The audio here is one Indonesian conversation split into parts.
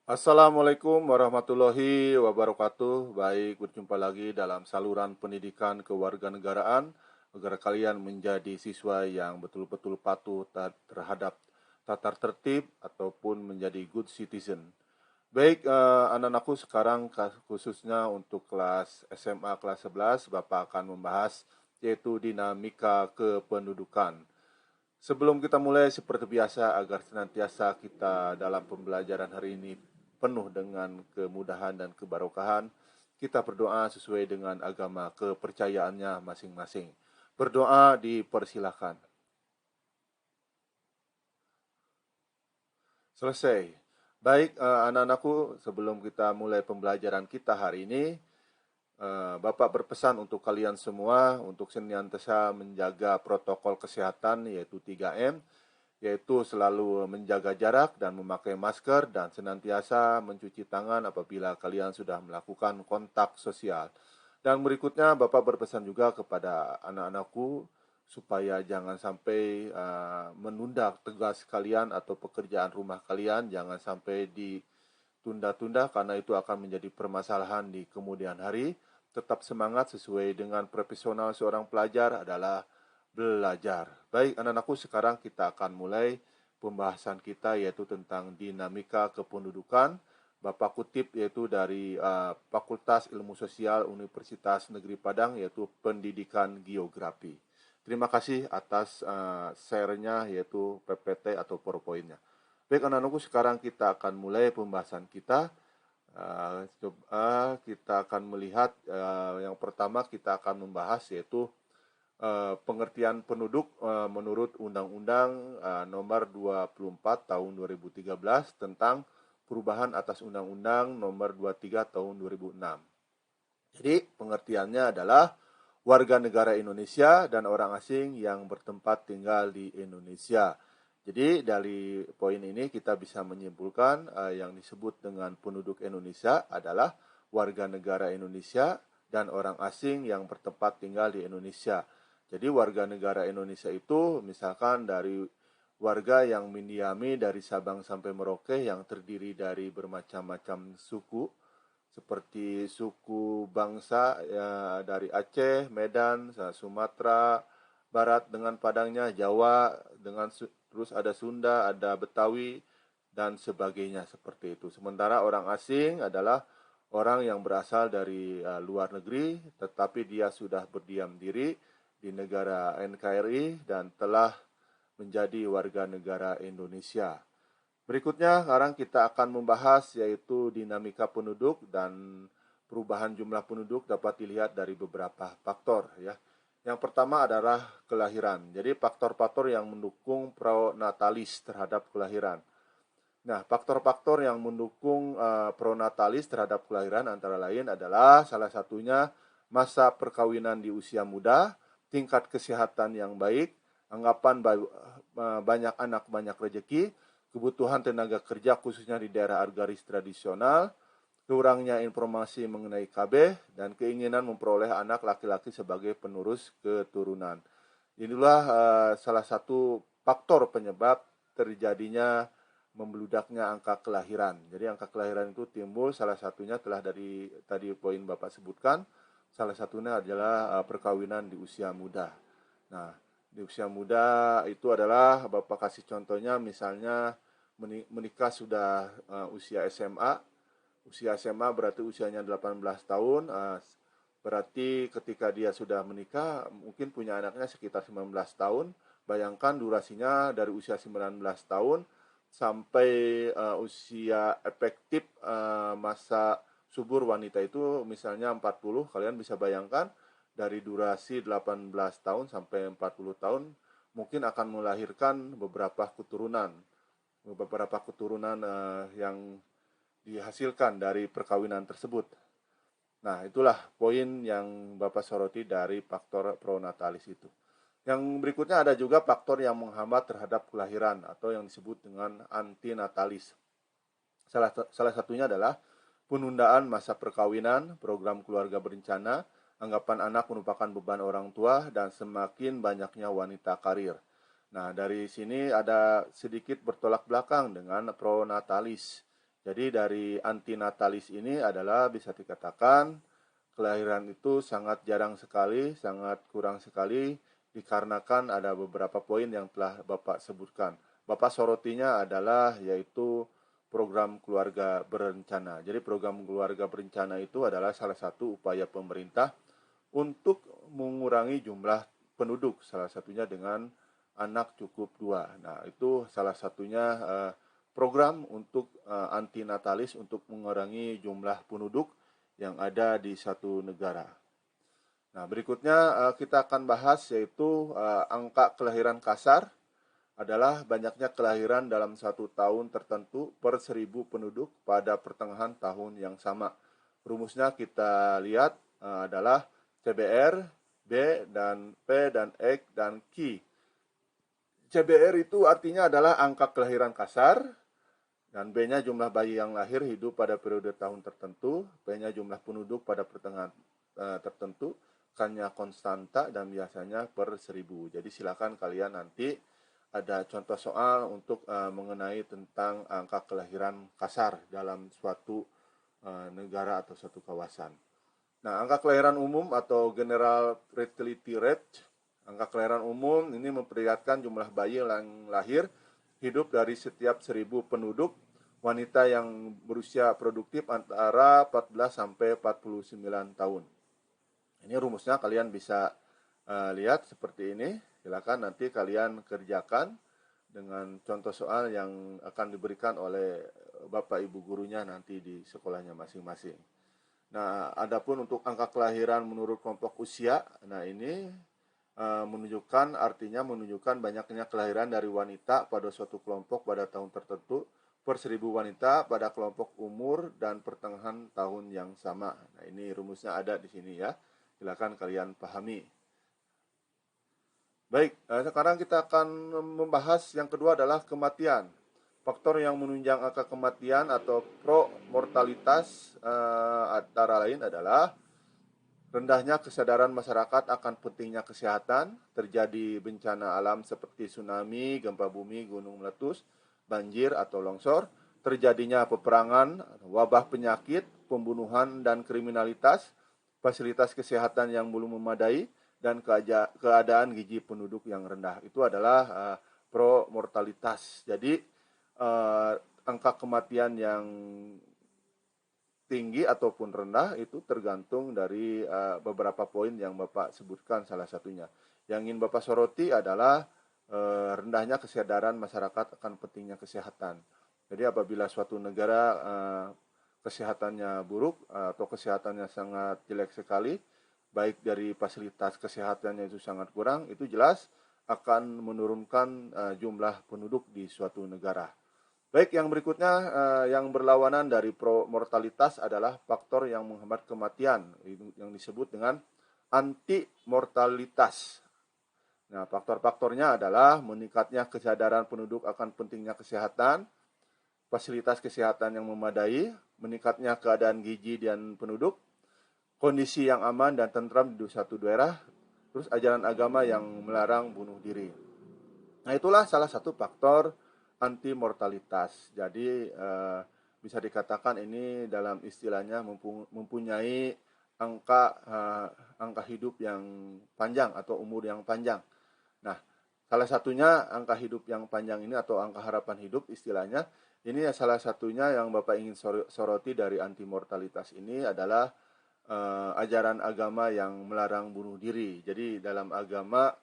Assalamualaikum warahmatullahi wabarakatuh. Baik, berjumpa lagi dalam saluran pendidikan kewarganegaraan agar kalian menjadi siswa yang betul-betul patuh terhadap tata tertib ataupun menjadi good citizen. Baik, anak-anakku sekarang khususnya untuk kelas SMA kelas 11, Bapak akan membahas yaitu dinamika kependudukan. Sebelum kita mulai seperti biasa agar senantiasa kita dalam pembelajaran hari ini penuh dengan kemudahan dan kebarokahan, kita berdoa sesuai dengan agama kepercayaannya masing-masing. Berdoa dipersilakan. Selesai. Baik, anak-anakku, sebelum kita mulai pembelajaran kita hari ini, Bapak berpesan untuk kalian semua untuk senantiasa menjaga protokol kesehatan yaitu 3M, yaitu selalu menjaga jarak dan memakai masker dan senantiasa mencuci tangan apabila kalian sudah melakukan kontak sosial. Dan berikutnya Bapak berpesan juga kepada anak-anakku supaya jangan sampai menunda tugas kalian atau pekerjaan rumah kalian, jangan sampai ditunda-tunda karena itu akan menjadi permasalahan di kemudian hari. Tetap semangat sesuai dengan profesional seorang pelajar adalah belajar. Baik, anak-anakku, sekarang kita akan mulai pembahasan kita yaitu tentang dinamika kependudukan. Bapak kutip yaitu dari Fakultas Ilmu Sosial Universitas Negeri Padang yaitu Pendidikan Geografi. Terima kasih atas share-nya yaitu PPT atau PowerPoint-nya. Baik, anak-anakku, sekarang kita akan mulai pembahasan kita. Kita akan melihat yang pertama kita akan membahas yaitu pengertian penduduk menurut Undang-Undang Nomor 24 Tahun 2013 tentang perubahan atas Undang-Undang Nomor 23 Tahun 2006. Jadi pengertiannya adalah warga negara Indonesia dan orang asing yang bertempat tinggal di Indonesia. Jadi dari poin ini kita bisa menyimpulkan yang disebut dengan penduduk Indonesia adalah warga negara Indonesia dan orang asing yang bertempat tinggal di Indonesia. Jadi warga negara Indonesia itu misalkan dari warga yang mendiami dari Sabang sampai Merauke yang terdiri dari bermacam-macam suku, seperti suku bangsa ya, dari Aceh, Medan, Sumatera Barat dengan Padangnya, Jawa dengan terus ada Sunda, ada Betawi dan sebagainya seperti itu. Sementara orang asing adalah orang yang berasal dari luar negeri tetapi dia sudah berdiam diri di negara NKRI dan telah menjadi warga negara Indonesia. Berikutnya, sekarang kita akan membahas yaitu dinamika penduduk dan perubahan jumlah penduduk dapat dilihat dari beberapa faktor ya. Yang pertama adalah kelahiran. Jadi faktor-faktor yang mendukung pronatalis terhadap kelahiran. Nah, faktor-faktor yang mendukung pronatalis terhadap kelahiran antara lain adalah salah satunya masa perkawinan di usia muda, tingkat kesehatan yang baik, anggapan banyak anak banyak rezeki, kebutuhan tenaga kerja khususnya di daerah agraris tradisional, kurangnya informasi mengenai KB, dan keinginan memperoleh anak laki-laki sebagai penerus keturunan. Inilah salah satu faktor penyebab terjadinya membeludaknya angka kelahiran. Jadi angka kelahiran itu timbul salah satunya telah dari tadi poin Bapak sebutkan, salah satunya adalah perkawinan di usia muda. Nah, di usia muda itu adalah Bapak kasih contohnya misalnya menikah sudah usia SMA. Usia SMA berarti usianya 18 tahun. Berarti ketika dia sudah menikah mungkin punya anaknya sekitar 19 tahun. Bayangkan durasinya dari usia 19 tahun sampai usia efektif masa subur wanita itu misalnya 40, kalian bisa bayangkan dari durasi 18 tahun sampai 40 tahun mungkin akan melahirkan beberapa keturunan yang dihasilkan dari perkawinan tersebut. Nah, itulah poin yang Bapak soroti dari faktor pronatalis itu. Yang berikutnya ada juga faktor yang menghambat terhadap kelahiran atau yang disebut dengan antinatalis. Salah satunya adalah penundaan masa perkawinan, program keluarga berencana, anggapan anak merupakan beban orang tua, dan semakin banyaknya wanita karir. Nah, dari sini ada sedikit bertolak belakang dengan pronatalis. Jadi dari antinatalis ini adalah bisa dikatakan kelahiran itu sangat jarang sekali, sangat kurang sekali dikarenakan ada beberapa poin yang telah Bapak sebutkan. Bapak sorotinya adalah yaitu program keluarga berencana. Jadi program keluarga berencana itu adalah salah satu upaya pemerintah untuk mengurangi jumlah penduduk, salah satunya dengan anak cukup 2. Nah, itu salah satunya program untuk antinatalis untuk mengurangi jumlah penduduk yang ada di satu negara. Nah, berikutnya kita akan bahas yaitu angka kelahiran kasar adalah banyaknya kelahiran dalam satu tahun tertentu per 1.000 penduduk pada pertengahan tahun yang sama. Rumusnya kita lihat adalah CBR, B, dan P, dan X, dan Q. CBR itu artinya adalah angka kelahiran kasar, dan B-nya jumlah bayi yang lahir hidup pada periode tahun tertentu, P-nya jumlah penduduk pada pertengahan tertentu, K-nya konstanta, dan biasanya per 1.000. Jadi silakan kalian nanti ada contoh soal untuk mengenai tentang angka kelahiran kasar dalam suatu negara atau suatu kawasan. Nah, angka kelahiran umum atau general fertility rate, angka kelahiran umum ini memperlihatkan jumlah bayi yang lahir hidup dari setiap 1.000 penduduk wanita yang berusia produktif antara 14 sampai 49 tahun. Ini rumusnya kalian bisa lihat seperti ini. Silakan nanti kalian kerjakan dengan contoh soal yang akan diberikan oleh Bapak Ibu gurunya nanti di sekolahnya masing-masing. Nah, adapun untuk angka kelahiran menurut kelompok usia, nah ini menunjukkan banyaknya kelahiran dari wanita pada suatu kelompok pada tahun tertentu per 1.000 wanita pada kelompok umur dan pertengahan tahun yang sama. Nah, ini rumusnya ada di sini ya. Silakan kalian pahami. Baik, sekarang kita akan membahas yang kedua adalah kematian. Faktor yang menunjang angka kematian atau pro-mortalitas antara lain adalah rendahnya kesadaran masyarakat akan pentingnya kesehatan, terjadi bencana alam seperti tsunami, gempa bumi, gunung meletus, banjir atau longsor, terjadinya peperangan, wabah penyakit, pembunuhan dan kriminalitas, fasilitas kesehatan yang belum memadai, dan keadaan gizi penduduk yang rendah. Itu adalah pro-mortalitas. Jadi angka kematian yang tinggi ataupun rendah itu tergantung dari beberapa poin yang Bapak sebutkan salah satunya. Yang ingin Bapak soroti adalah rendahnya kesadaran masyarakat akan pentingnya kesehatan. Jadi apabila suatu negara kesehatannya buruk atau kesehatannya sangat jelek sekali, baik dari fasilitas kesehatannya itu sangat kurang, itu jelas akan menurunkan jumlah penduduk di suatu negara. Baik, yang berikutnya yang berlawanan dari pro-mortalitas adalah faktor yang menghambat kematian, yang disebut dengan anti-mortalitas. Nah, faktor-faktornya adalah meningkatnya kesadaran penduduk akan pentingnya kesehatan, fasilitas kesehatan yang memadai, meningkatnya keadaan gizi dan penduduk, kondisi yang aman dan tentram di suatu daerah, terus ajaran agama yang melarang bunuh diri. Nah, itulah salah satu faktor anti-mortalitas. Jadi bisa dikatakan ini dalam istilahnya mempunyai angka hidup yang panjang atau umur yang panjang. Nah, salah satunya angka hidup yang panjang ini atau angka harapan hidup istilahnya, ini salah satunya yang Bapak ingin soroti dari anti-mortalitas ini adalah ajaran agama yang melarang bunuh diri. Jadi dalam agama,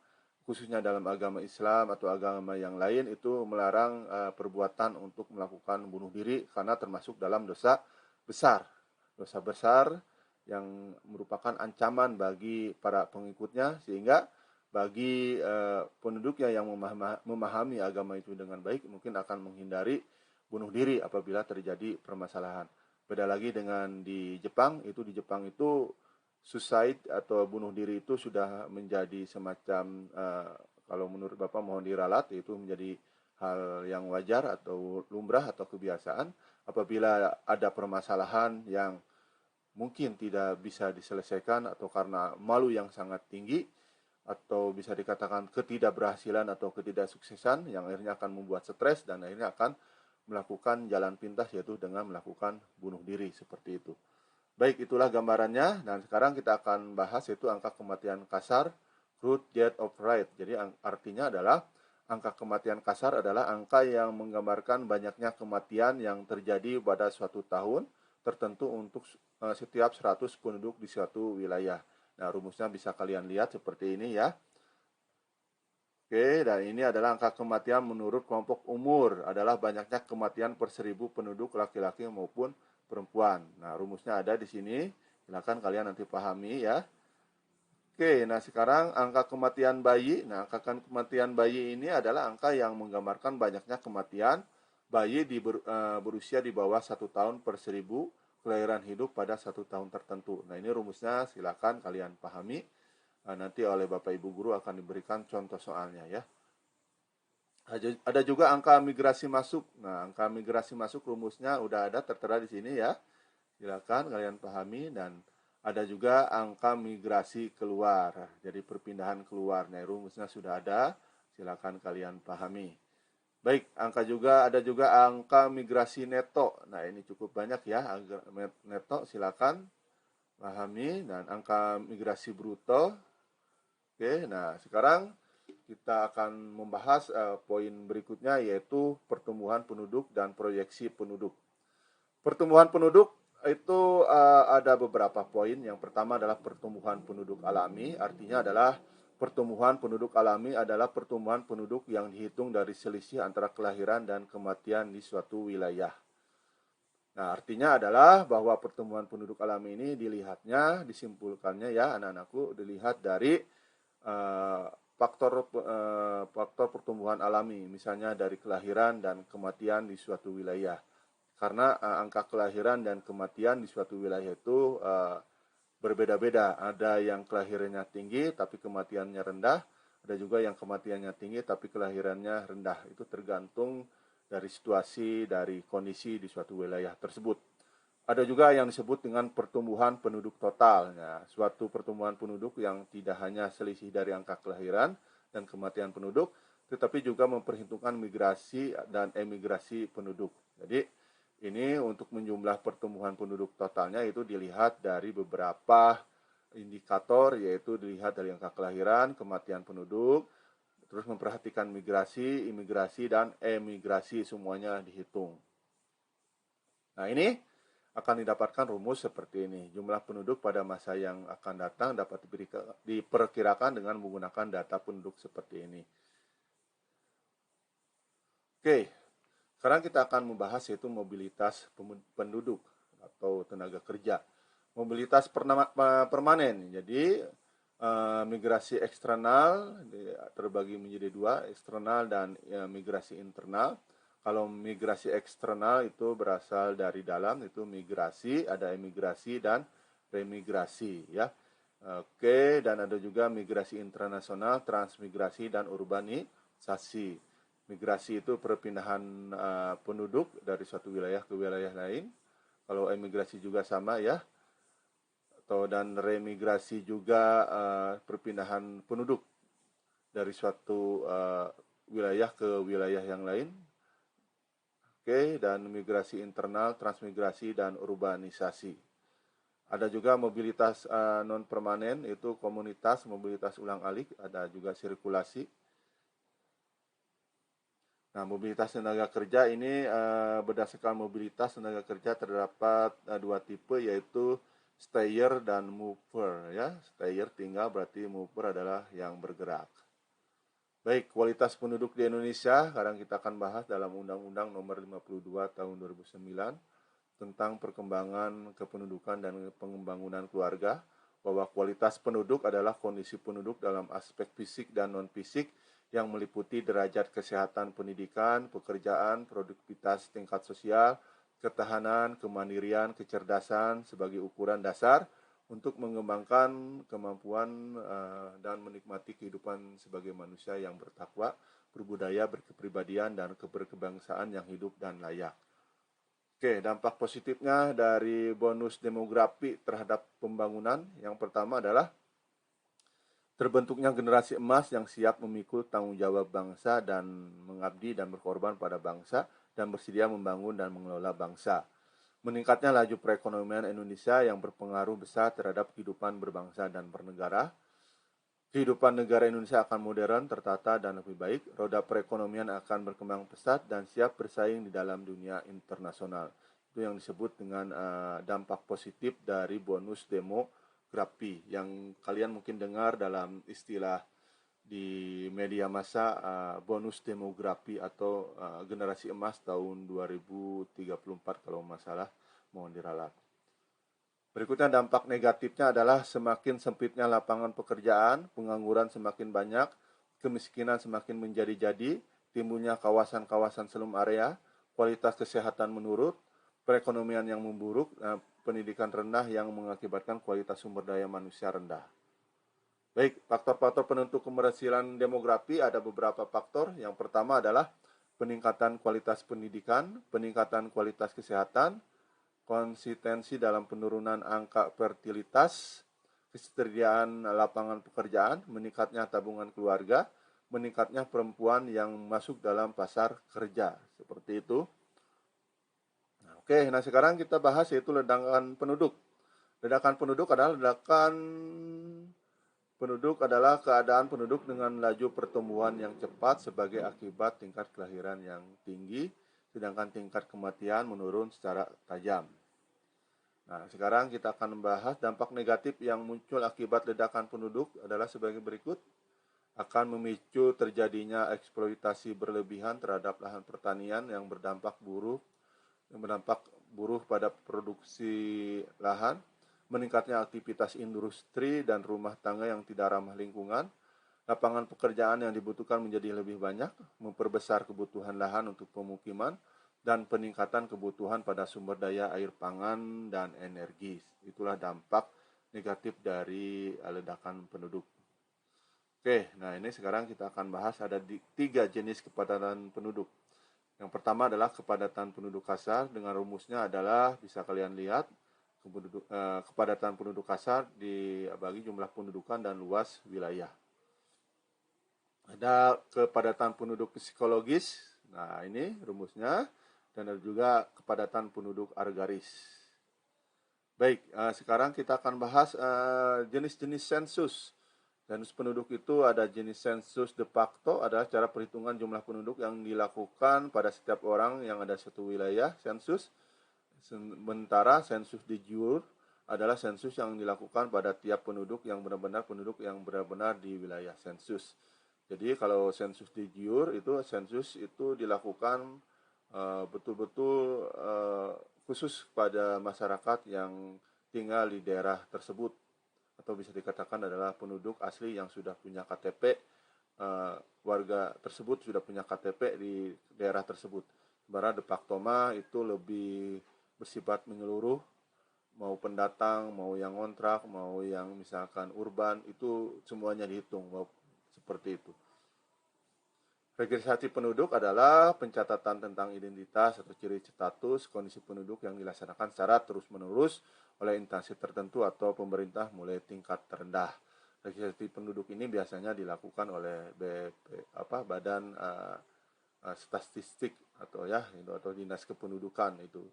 khususnya dalam agama Islam atau agama yang lain itu melarang perbuatan untuk melakukan bunuh diri karena termasuk dalam dosa besar. Dosa besar yang merupakan ancaman bagi para pengikutnya, sehingga bagi penduduknya yang memahami agama itu dengan baik mungkin akan menghindari bunuh diri apabila terjadi permasalahan. Beda lagi dengan di Jepang itu suicide atau bunuh diri itu sudah menjadi semacam kalau menurut Bapak mohon diralat, itu menjadi hal yang wajar atau lumrah atau kebiasaan apabila ada permasalahan yang mungkin tidak bisa diselesaikan atau karena malu yang sangat tinggi atau bisa dikatakan ketidakberhasilan atau ketidaksuksesan yang akhirnya akan membuat stres dan akhirnya akan melakukan jalan pintas, yaitu dengan melakukan bunuh diri seperti itu. Baik, itulah gambarannya. Dan sekarang kita akan bahas yaitu angka kematian kasar, crude death of rate. Jadi artinya adalah angka kematian kasar adalah angka yang menggambarkan banyaknya kematian yang terjadi pada suatu tahun tertentu untuk setiap 100 penduduk di suatu wilayah. Nah, rumusnya bisa kalian lihat seperti ini ya. Oke, dan ini adalah angka kematian menurut kelompok umur, adalah banyaknya kematian per 1000 penduduk laki-laki maupun perempuan. Nah, rumusnya ada di sini. Silakan kalian nanti pahami ya. Oke, nah sekarang angka kematian bayi. Nah, angka kematian bayi ini adalah angka yang menggambarkan banyaknya kematian bayi berusia di bawah 1 tahun per 1000 kelahiran hidup pada 1 tahun tertentu. Nah, ini rumusnya silakan kalian pahami. Nanti oleh Bapak Ibu Guru akan diberikan contoh soalnya ya. Ada juga angka migrasi masuk. Nah, angka migrasi masuk rumusnya udah ada tertera di sini ya. Silakan kalian pahami. Dan ada juga angka migrasi keluar. Jadi perpindahan keluar. Nah, rumusnya sudah ada. Silakan kalian pahami. Baik, ada juga angka migrasi neto. Nah, ini cukup banyak ya. Neto silakan pahami. Dan angka migrasi bruto. Oke, nah sekarang kita akan membahas poin berikutnya, yaitu pertumbuhan penduduk dan proyeksi penduduk. Pertumbuhan penduduk itu ada beberapa poin. Yang pertama adalah pertumbuhan penduduk alami, artinya adalah pertumbuhan penduduk alami adalah pertumbuhan penduduk yang dihitung dari selisih antara kelahiran dan kematian di suatu wilayah. Nah, artinya adalah bahwa pertumbuhan penduduk alami ini disimpulkannya ya anak-anakku, dilihat dari faktor pertumbuhan alami, misalnya dari kelahiran dan kematian di suatu wilayah. Karena angka kelahiran dan kematian di suatu wilayah itu berbeda-beda. Ada yang kelahirannya tinggi tapi kematiannya rendah, ada juga yang kematiannya tinggi tapi kelahirannya rendah. Itu tergantung dari situasi, dari kondisi di suatu wilayah tersebut. Ada juga yang disebut dengan pertumbuhan penduduk total. Nah, suatu pertumbuhan penduduk yang tidak hanya selisih dari angka kelahiran dan kematian penduduk, tetapi juga memperhitungkan migrasi dan emigrasi penduduk. Jadi, ini untuk menjumlah pertumbuhan penduduk totalnya itu dilihat dari beberapa indikator, yaitu dilihat dari angka kelahiran, kematian penduduk, terus memperhatikan migrasi, imigrasi, dan emigrasi, semuanya dihitung. Nah, ini akan didapatkan rumus seperti ini. Jumlah penduduk pada masa yang akan datang dapat diperkirakan dengan menggunakan data penduduk seperti ini. Oke, sekarang kita akan membahas yaitu mobilitas penduduk atau tenaga kerja. Mobilitas permanen, jadi migrasi eksternal terbagi menjadi dua, eksternal dan migrasi internal. Kalau migrasi eksternal itu berasal dari dalam, itu migrasi, ada emigrasi dan remigrasi ya. Oke, dan ada juga migrasi internasional, transmigrasi dan urbanisasi. Migrasi itu perpindahan penduduk dari suatu wilayah ke wilayah lain. Kalau emigrasi juga sama ya. Dan remigrasi juga perpindahan penduduk dari suatu wilayah ke wilayah yang lain. Oke, dan migrasi internal, transmigrasi, dan urbanisasi. Ada juga mobilitas non permanen, itu komunitas, mobilitas ulang-alik, ada juga sirkulasi. Nah, mobilitas tenaga kerja ini berdasarkan mobilitas tenaga kerja terdapat dua tipe, yaitu stayer dan mover ya. Stayer tinggal, berarti mover adalah yang bergerak. Baik, kualitas penduduk di Indonesia, sekarang kita akan bahas dalam Undang-Undang Nomor 52 Tahun 2009 tentang perkembangan kependudukan dan pembangunan keluarga, bahwa kualitas penduduk adalah kondisi penduduk dalam aspek fisik dan non-fisik yang meliputi derajat kesehatan pendidikan, pekerjaan, produktivitas tingkat sosial, ketahanan, kemandirian, kecerdasan sebagai ukuran dasar untuk mengembangkan kemampuan dan menikmati kehidupan sebagai manusia yang bertakwa, berbudaya, berkepribadian, dan berkebangsaan yang hidup dan layak. Oke, dampak positifnya dari bonus demografi terhadap pembangunan, yang pertama adalah terbentuknya generasi emas yang siap memikul tanggung jawab bangsa dan mengabdi dan berkorban pada bangsa. dan bersedia membangun dan mengelola bangsa. Meningkatnya laju perekonomian Indonesia yang berpengaruh besar terhadap kehidupan berbangsa dan bernegara. Kehidupan negara Indonesia akan modern, tertata, dan lebih baik. Roda perekonomian akan berkembang pesat dan siap bersaing di dalam dunia internasional. Itu yang disebut dengan dampak positif dari bonus demografi, yang kalian mungkin dengar dalam istilah di media massa bonus demografi atau generasi emas tahun 2034 kalau masalah, mohon diralat. Berikutnya dampak negatifnya adalah semakin sempitnya lapangan pekerjaan, pengangguran semakin banyak, kemiskinan semakin menjadi-jadi, timbulnya kawasan-kawasan slum area, kualitas kesehatan menurun, perekonomian yang memburuk, pendidikan rendah yang mengakibatkan kualitas sumber daya manusia rendah. Baik, faktor-faktor penentu keberhasilan demografi ada beberapa faktor. Yang pertama adalah peningkatan kualitas pendidikan, peningkatan kualitas kesehatan, konsistensi dalam penurunan angka fertilitas, kesejahteraan lapangan pekerjaan, meningkatnya tabungan keluarga, meningkatnya perempuan yang masuk dalam pasar kerja. Seperti itu. Nah, sekarang kita bahas yaitu ledakan penduduk. Ledakan penduduk adalah keadaan penduduk dengan laju pertumbuhan yang cepat sebagai akibat tingkat kelahiran yang tinggi, sedangkan tingkat kematian menurun secara tajam. Nah, sekarang kita akan membahas dampak negatif yang muncul akibat ledakan penduduk adalah sebagai berikut. Akan memicu terjadinya eksploitasi berlebihan terhadap lahan pertanian yang berdampak buruk pada produksi lahan, meningkatnya aktivitas industri dan rumah tangga yang tidak ramah lingkungan, lapangan pekerjaan yang dibutuhkan menjadi lebih banyak, memperbesar kebutuhan lahan untuk pemukiman, dan peningkatan kebutuhan pada sumber daya air pangan dan energi. Itulah dampak negatif dari ledakan penduduk. Oke, nah ini sekarang kita akan bahas ada 3 jenis kepadatan penduduk. Yang pertama adalah kepadatan penduduk kasar, dengan rumusnya adalah bisa kalian lihat kepadatan penduduk kasar dibagi jumlah pendudukan dan luas wilayah. Ada kepadatan penduduk psikologis, nah ini rumusnya, dan ada juga kepadatan penduduk agraris. Baik, sekarang kita akan bahas jenis-jenis sensus. Sensus penduduk itu ada jenis sensus de facto, adalah cara perhitungan jumlah penduduk yang dilakukan pada setiap orang yang ada satu wilayah sensus. Sementara sensus de jure adalah sensus yang dilakukan pada tiap penduduk yang benar-benar di wilayah sensus. Jadi kalau sensus de jure itu sensus itu dilakukan betul-betul khusus pada masyarakat yang tinggal di daerah tersebut, atau bisa dikatakan adalah penduduk asli yang sudah punya KTP, warga tersebut sudah punya KTP di daerah tersebut. Sementara de facto itu lebih bersifat menyeluruh, mau pendatang, mau yang kontrak, mau yang misalkan urban, itu semuanya dihitung, mau seperti itu. Registrasi penduduk adalah pencatatan tentang identitas atau ciri status kondisi penduduk yang dilaksanakan secara terus-menerus oleh instansi tertentu atau pemerintah mulai tingkat terendah. Registrasi penduduk ini biasanya dilakukan oleh Badan Statistik atau Dinas Kependudukan itu.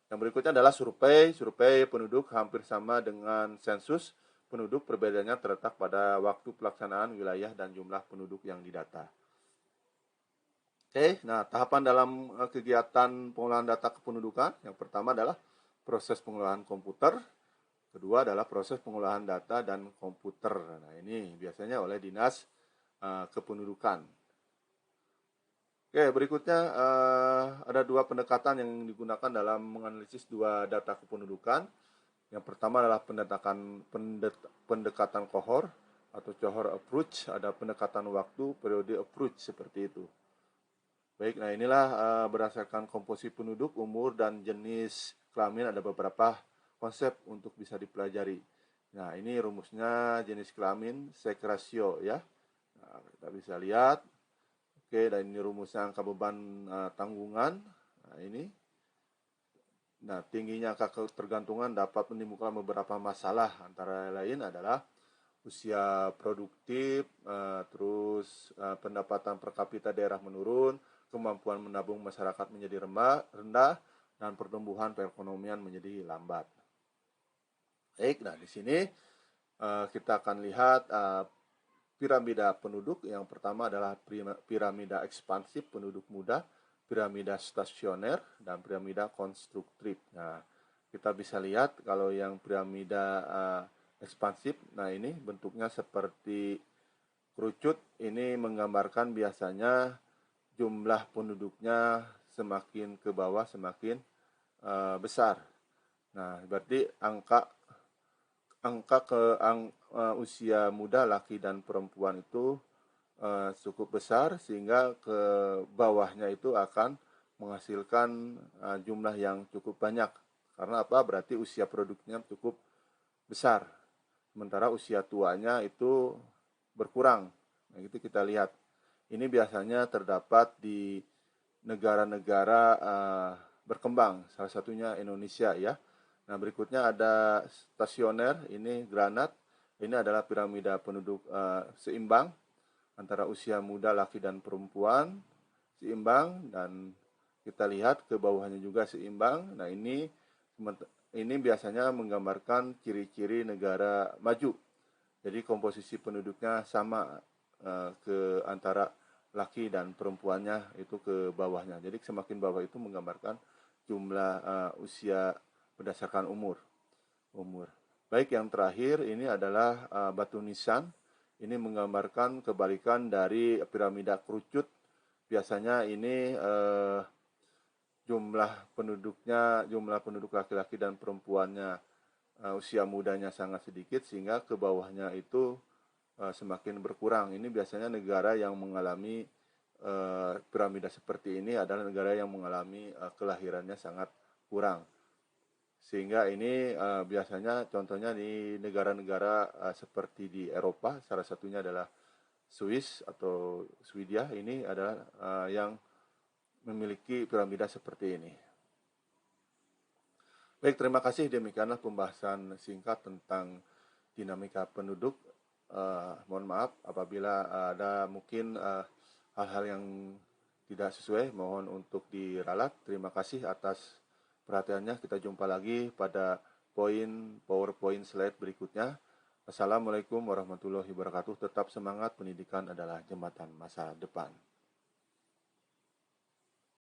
Yang berikutnya adalah survei. Survei penduduk hampir sama dengan sensus penduduk, perbedaannya terletak pada waktu pelaksanaan, wilayah, dan jumlah penduduk yang didata. Oke, nah tahapan dalam kegiatan pengolahan data kependudukan, yang pertama adalah proses pengolahan komputer, kedua adalah proses pengolahan data dan komputer. Nah ini biasanya oleh Dinas Kependudukan. Oke, berikutnya ada 2 pendekatan yang digunakan dalam menganalisis 2 data kependudukan. Yang pertama adalah pendekatan kohor atau cohort approach, ada pendekatan waktu, periode approach, seperti itu. Baik, nah inilah berdasarkan komposisi penduduk, umur, dan jenis kelamin ada beberapa konsep untuk bisa dipelajari. Nah, ini rumusnya jenis kelamin, sex ratio ya. Nah, kita bisa lihat. Oke, dan ini rumusnya angka beban tanggungan. Nah, ini. Nah, tingginya angka ketergantungan dapat menimbulkan beberapa masalah, antara lain adalah usia produktif, terus pendapatan per kapita daerah menurun, kemampuan menabung masyarakat menjadi rendah, dan pertumbuhan perekonomian menjadi lambat. Baik, nah di sini kita akan lihat piramida penduduk. Yang pertama adalah piramida ekspansif penduduk muda, piramida stasioner, dan piramida konstruktif. Nah, kita bisa lihat kalau yang piramida ekspansif, nah ini bentuknya seperti kerucut. Ini menggambarkan biasanya jumlah penduduknya semakin ke bawah semakin besar. Nah, berarti usia muda laki dan perempuan itu cukup besar, sehingga ke bawahnya itu akan menghasilkan jumlah yang cukup banyak. Karena apa? Berarti usia produknya cukup besar. Sementara usia tuanya itu berkurang. Nah, itu kita lihat. Ini biasanya terdapat di negara-negara berkembang, salah satunya Indonesia ya. Nah, berikutnya ada stasioner, ini granat. Ini adalah piramida penduduk seimbang antara usia muda laki dan perempuan, seimbang, dan kita lihat ke bawahnya juga seimbang. Nah, ini biasanya menggambarkan ciri-ciri negara maju. Jadi komposisi penduduknya sama ke antara laki dan perempuannya itu ke bawahnya. Jadi semakin bawah itu menggambarkan jumlah usia berdasarkan umur. Baik, yang terakhir ini adalah batu nisan. Ini menggambarkan kebalikan dari piramida kerucut. Biasanya ini jumlah penduduk laki-laki dan perempuannya usia mudanya sangat sedikit, sehingga ke bawahnya itu semakin berkurang. Ini biasanya negara yang mengalami piramida seperti ini adalah negara yang mengalami kelahirannya sangat kurang. Sehingga ini biasanya contohnya di negara-negara seperti di Eropa, salah satunya adalah Swiss atau Swedia. Ini adalah yang memiliki piramida seperti ini. Baik, terima kasih. Demikianlah pembahasan singkat tentang dinamika penduduk. Mohon maaf apabila ada mungkin hal-hal yang tidak sesuai, mohon untuk diralat. Terima kasih atas perhatiannya. Kita jumpa lagi pada PowerPoint slide berikutnya. Assalamualaikum warahmatullahi wabarakatuh. Tetap semangat, pendidikan adalah jembatan masa depan.